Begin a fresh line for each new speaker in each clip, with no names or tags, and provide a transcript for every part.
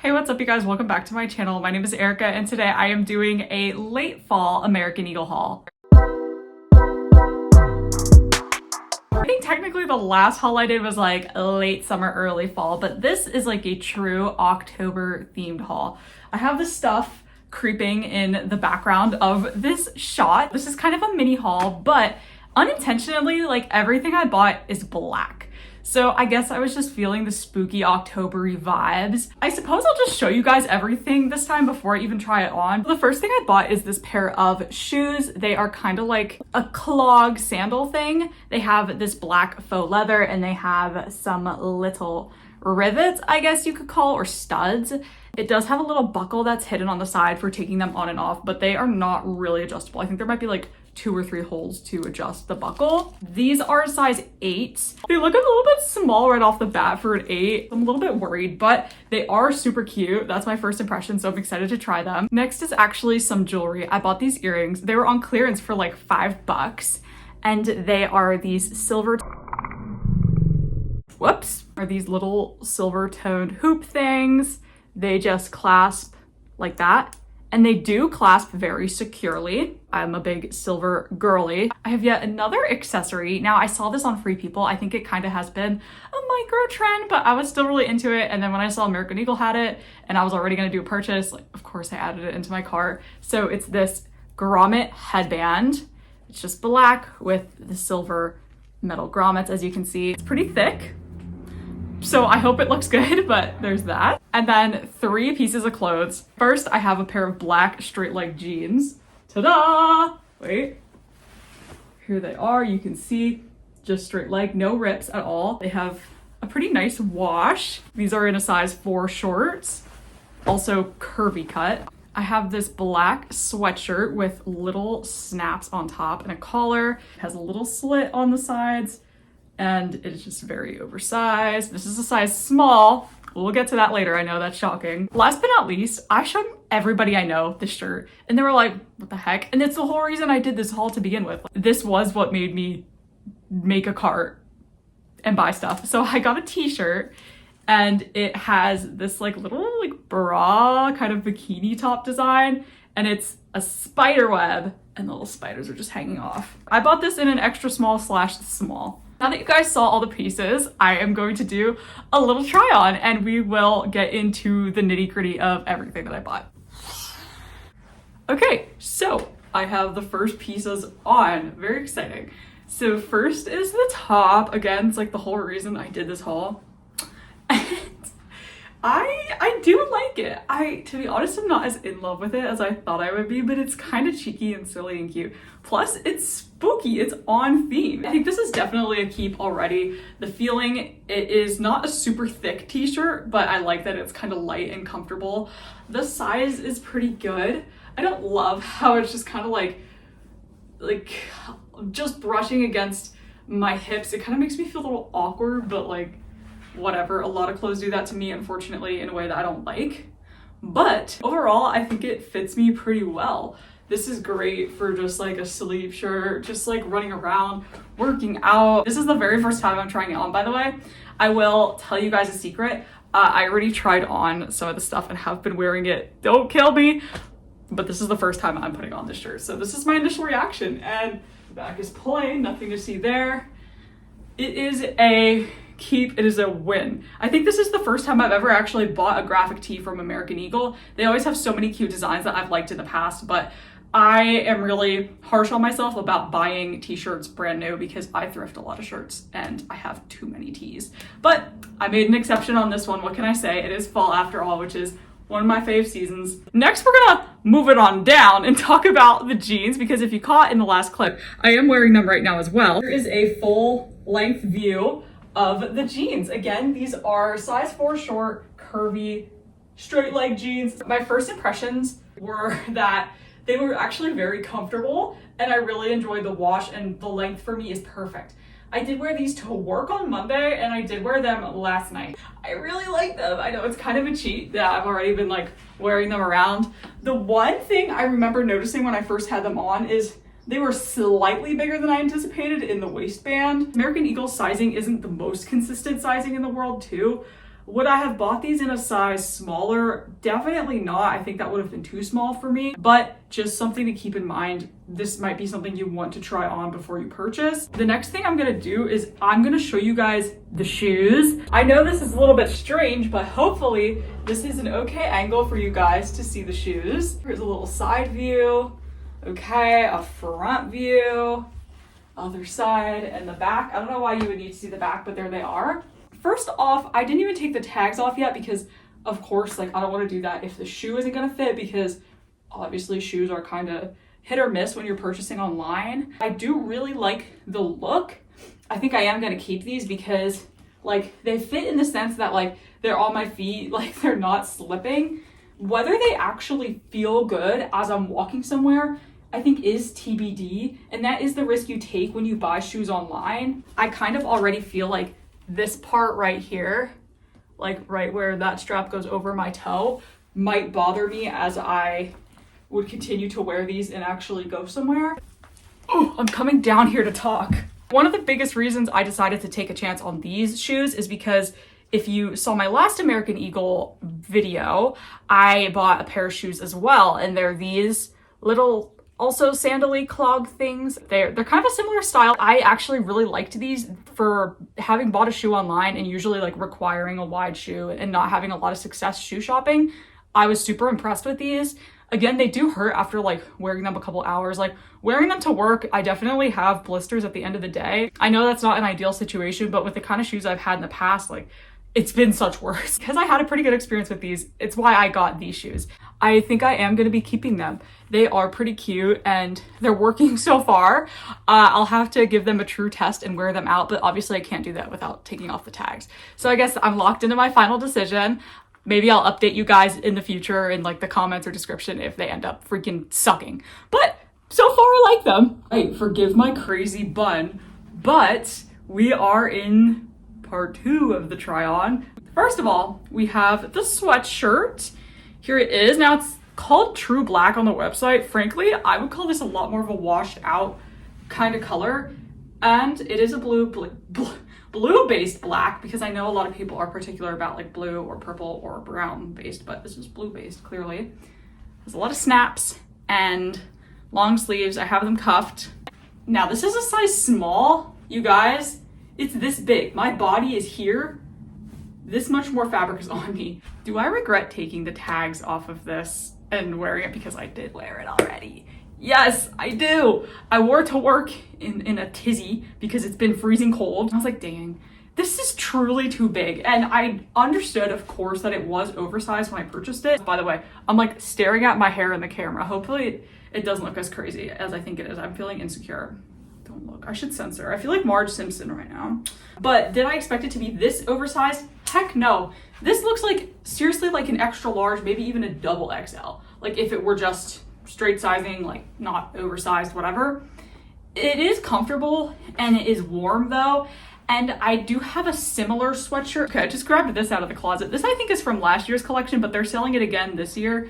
Hey, what's up you guys? Welcome back to my channel. My name is Erica and today I am doing a late fall American Eagle haul. I think technically the last haul I did was like late summer, early fall, but this is like a true October themed haul. I have this stuff creeping in the background of this shot. This is kind of a mini haul, but unintentionally, like everything I bought is black. So I guess I was just feeling the spooky October-y vibes. I suppose I'll just show you guys everything this time before I even try it on. The first thing I bought is this pair of shoes. They are kind of like a clog sandal thing. They have this black faux leather and they have some little rivets, I guess you could call, or studs. It does have a little buckle that's hidden on the side for taking them on and off, but they are not really adjustable. I think there might be like 2 or 3 holes to adjust the buckle. These are a size 8. They look a little bit small right off the bat for an 8. I'm a little bit worried, but they are super cute. That's my first impression, so I'm excited to try them. Next is actually some jewelry. I bought these earrings. They were on clearance for like $5, and they are these silver, are these little silver toned hoop things. They just clasp like that. And they do clasp very securely. I'm a big silver girly. I have yet another accessory. Now I saw this on Free People. I think it kind of has been a micro trend, but I was still really into it. And then when I saw American Eagle had it and I was already gonna do a purchase, like, of course I added it into my cart. So it's this grommet headband. It's just black with the silver metal grommets, as you can see. It's pretty thick. So I hope it looks good, but there's that. And then 3 pieces of clothes. First, I have a pair of black straight leg jeans. Ta-da! Wait. Here they are. You can see just straight leg, no rips at all. They have a pretty nice wash. These are in a size 4 shorts. Also curvy cut. I have this black sweatshirt with little snaps on top and a collar. It has a little slit on the sides. And it's just very oversized. This is a size small. We'll get to that later. I know that's shocking. Last but not least, I showed everybody I know this shirt and they were like, what the heck? And it's the whole reason I did this haul to begin with. This was what made me make a cart and buy stuff. So I got a t-shirt and it has this like little like bra kind of bikini top design and it's a spider web and the little spiders are just hanging off. I bought this in an extra small / small. Now that you guys saw all the pieces, I am going to do a little try on and we will get into the nitty gritty of everything that I bought. Okay, so I have the first pieces on. Very exciting. So first is the top. Again, it's like the whole reason I did this haul. I do like it. To be honest, I'm not as in love with it as I thought I would be, but it's kind of cheeky and silly and cute. Plus, it's spooky. It's on theme. I think this is definitely a keep already. The feeling, it is not a super thick t-shirt, but I like that it's kind of light and comfortable. The size is pretty good. I don't love how it's just kind of like just brushing against my hips. It kind of makes me feel a little awkward, but like, whatever. A lot of clothes do that to me, unfortunately, in a way that I don't like. But overall, I think it fits me pretty well. This is great for just like a sleeve shirt, just like running around, working out. This is the very first time I'm trying it on, by the way. I will tell you guys a secret. I already tried on some of the stuff and have been wearing it. Don't kill me. But this is the first time I'm putting on this shirt. So this is my initial reaction. And the back is plain, nothing to see there. It is a keep. It is a win. I think this is the first time I've ever actually bought a graphic tee from American Eagle. They always have so many cute designs that I've liked in the past, but I am really harsh on myself about buying t-shirts brand new because I thrift a lot of shirts and I have too many tees. But I made an exception on this one. What can I say? It is fall after all, which is one of my fave seasons. Next, we're gonna move it on down and talk about the jeans because if you caught in the last clip, I am wearing them right now as well. Here is a full length view of the jeans. Again, these are size 4 short, curvy, straight leg jeans. My first impressions were that they were actually very comfortable and I really enjoyed the wash and the length for me is perfect. I did wear these to work on Monday and I did wear them last night. I really like them. I know it's kind of a cheat that I've already been like wearing them around. The one thing I remember noticing when I first had them on is they were slightly bigger than I anticipated in the waistband. American Eagle sizing isn't the most consistent sizing in the world too. Would I have bought these in a size smaller? Definitely not. I think that would have been too small for me, but just something to keep in mind. This might be something you want to try on before you purchase. The next thing I'm gonna do is I'm gonna show you guys the shoes. I know this is a little bit strange, but hopefully this is an okay angle for you guys to see the shoes. Here's a little side view. Okay, a front view, other side, and the back. I don't know why you would need to see the back, but there they are. First off, I didn't even take the tags off yet because, of course, like I don't want to do that if the shoe isn't gonna fit, because obviously shoes are kind of hit or miss when you're purchasing online. I do really like the look. I think I am gonna keep these because like they fit in the sense that like they're on my feet, like they're not slipping. Whether they actually feel good as I'm walking somewhere, I think is TBD, and that is the risk you take when you buy shoes online. I kind of already feel like this part right here, like right where that strap goes over my toe, might bother me as I would continue to wear these and actually go somewhere. Oh, I'm coming down here to talk. One of the biggest reasons I decided to take a chance on these shoes is because if you saw my last American Eagle video, I bought a pair of shoes as well, and they're these little also sandally clog things. They're kind of a similar style. I actually really liked these for having bought a shoe online and usually like requiring a wide shoe and not having a lot of success shoe shopping. I was super impressed with these. Again, they do hurt after like wearing them a couple hours. Like wearing them to work, I definitely have blisters at the end of the day. I know that's not an ideal situation, but with the kind of shoes I've had in the past, like it's been such worse. Because I had a pretty good experience with these, it's why I got these shoes. I think I am going to be keeping them. They are pretty cute and they're working so far. I'll have to give them a true test and wear them out, but obviously I can't do that without taking off the tags. So I guess I'm locked into my final decision. Maybe I'll update you guys in the future in like the comments or description if they end up freaking sucking. But so far I like them. Hey, forgive my crazy bun, but we are in part 2 of the try on. First of all, we have the sweatshirt. Here it is. Now it's called True Black on the website. Frankly, I would call this a lot more of a washed out kind of color. And it is a blue-based black, because I know a lot of people are particular about like blue or purple or brown based, but this is blue-based clearly. There's a lot of snaps and long sleeves. I have them cuffed. Now this is a size small, you guys. It's this big. My body is here. This much more fabric is on me. Do I regret taking the tags off of this and wearing it, because I did wear it already? Yes, I do. I wore it to work in a tizzy because it's been freezing cold. I was like, dang, this is truly too big. And I understood, of course, that it was oversized when I purchased it. By the way, I'm like staring at my hair in the camera. Hopefully it doesn't look as crazy as I think it is. I'm feeling insecure. Don't look. I should censor. I feel like Marge Simpson right now. But did I expect it to be this oversized? Heck no. This looks like seriously like an extra large, maybe even a double XL. Like if it were just straight sizing, like not oversized, whatever. It is comfortable and it is warm though. And I do have a similar sweatshirt. Okay, I just grabbed this out of the closet. This I think is from last year's collection, but they're selling it again this year.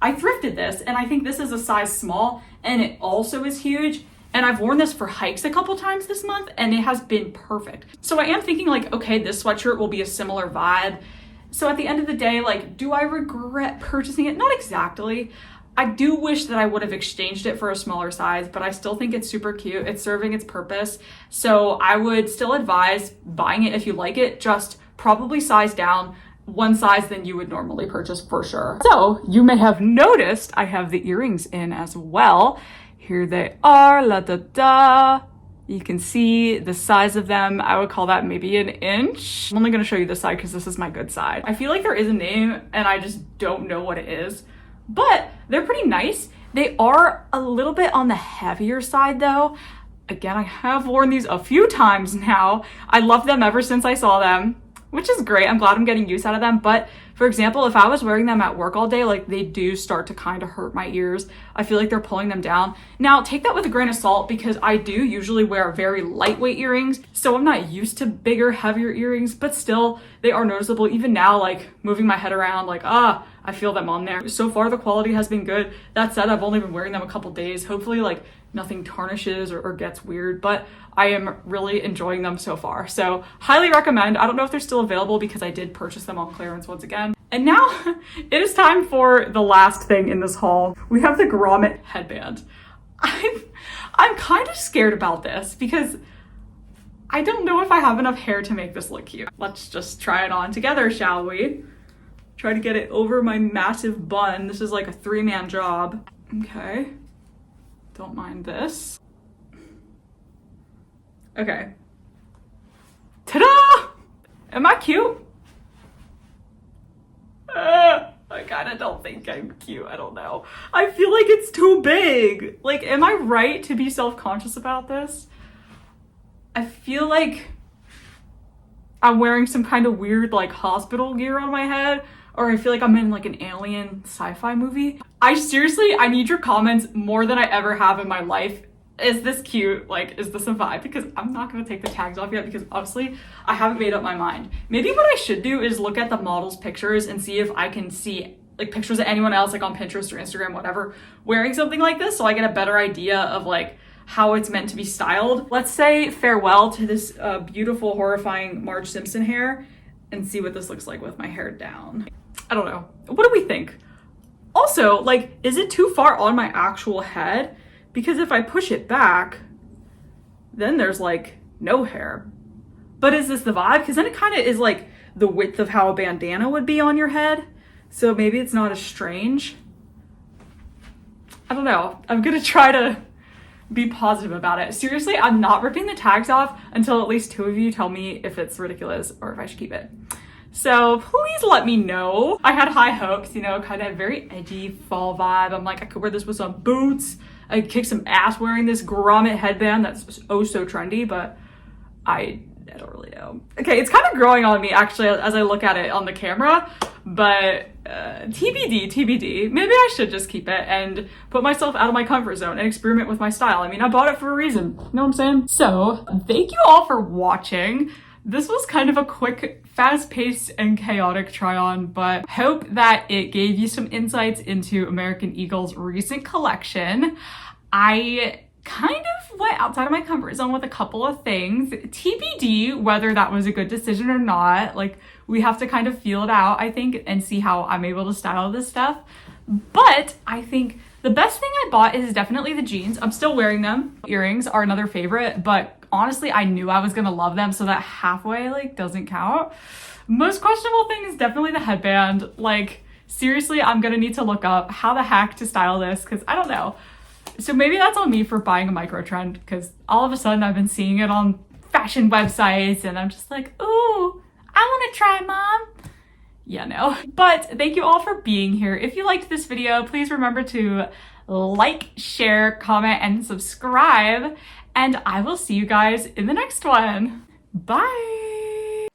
I thrifted this and I think this is a size small and it also is huge. And I've worn this for hikes a couple times this month and it has been perfect. So I am thinking like, okay, this sweatshirt will be a similar vibe. So at the end of the day, like, do I regret purchasing it? Not exactly. I do wish that I would have exchanged it for a smaller size, but I still think it's super cute. It's serving its purpose. So I would still advise buying it if you like it, just probably size down one size than you would normally purchase for sure. So you may have noticed I have the earrings in as well. Here they are, la da da. You can see the size of them. I would call that maybe an inch. I'm only gonna show you this side because this is my good side. I feel like there is a name and I just don't know what it is, but they're pretty nice. They are a little bit on the heavier side though. Again, I have worn these a few times now. I loved them ever since I saw them, which is great. I'm glad I'm getting use out of them, but For example, if I was wearing them at work all day, like they do start to kind of hurt my ears. I feel like they're pulling them down. Now, take that with a grain of salt because I do usually wear very lightweight earrings, so I'm not used to bigger, heavier earrings, but still, they are noticeable. Even now, like moving my head around, like, I feel them on there. So far, the quality has been good. That said, I've only been wearing them a couple days. Hopefully, like, nothing tarnishes or gets weird, but I am really enjoying them so far. So highly recommend. I don't know if they're still available because I did purchase them on clearance once again. And now it is time for the last thing in this haul. We have the grommet headband. I'm kind of scared about this because I don't know if I have enough hair to make this look cute. Let's just try it on together, shall we? Try to get it over my massive bun. This is like a 3-man job. Okay. Don't mind this. Okay. Ta-da! Am I cute? I kind of don't think I'm cute. I don't know. I feel like it's too big. Like, am I right to be self-conscious about this? I feel like I'm wearing some kind of weird, like, hospital gear on my head, or I feel like I'm in, like, an alien sci-fi movie. I need your comments more than I ever have in my life. Is this cute? Like, is this a vibe? Because I'm not gonna take the tags off yet because honestly, I haven't made up my mind. Maybe what I should do is look at the model's pictures and see if I can see like pictures of anyone else like on Pinterest or Instagram, whatever, wearing something like this so I get a better idea of like how it's meant to be styled. Let's say farewell to this beautiful, horrifying Marge Simpson hair and see what this looks like with my hair down. I don't know. What do we think? Also, like, is it too far on my actual head? Because if I push it back, then there's like no hair. But is this the vibe? Because then it kind of is like the width of how a bandana would be on your head. So maybe it's not as strange. I don't know. I'm gonna try to be positive about it. Seriously, I'm not ripping the tags off until at least 2 of you tell me if it's ridiculous or if I should keep it. So please let me know. I had high hopes, you know, kind of very edgy fall vibe. I'm like, I could wear this with some boots. I could kick some ass wearing this grommet headband that's oh so trendy, but I don't really know. Okay, it's kind of growing on me actually as I look at it on the camera, but TBD. Maybe I should just keep it and put myself out of my comfort zone and experiment with my style. I mean, I bought it for a reason. You know what I'm saying? So thank you all for watching. This was kind of a quick, fast-paced and chaotic try-on, but hope that it gave you some insights into American Eagle's recent collection. I kind of went outside of my comfort zone with a couple of things. TBD whether that was a good decision or not. Like, we have to kind of feel it out, I think, and see how I'm able to style this stuff. But I think the best thing I bought is definitely the jeans. I'm still wearing them. Earrings are another favorite, but honestly, I knew I was gonna love them, so that halfway like doesn't count. Most questionable thing is definitely the headband. Like, seriously, I'm gonna need to look up how the heck to style this because I don't know. So maybe that's on me for buying a micro trend because all of a sudden I've been seeing it on fashion websites and I'm just like, ooh, I wanna try, Mom. Yeah, no. But thank you all for being here. If you liked this video, please remember to like, share, comment, and subscribe. And I will see you guys in the next one. Bye!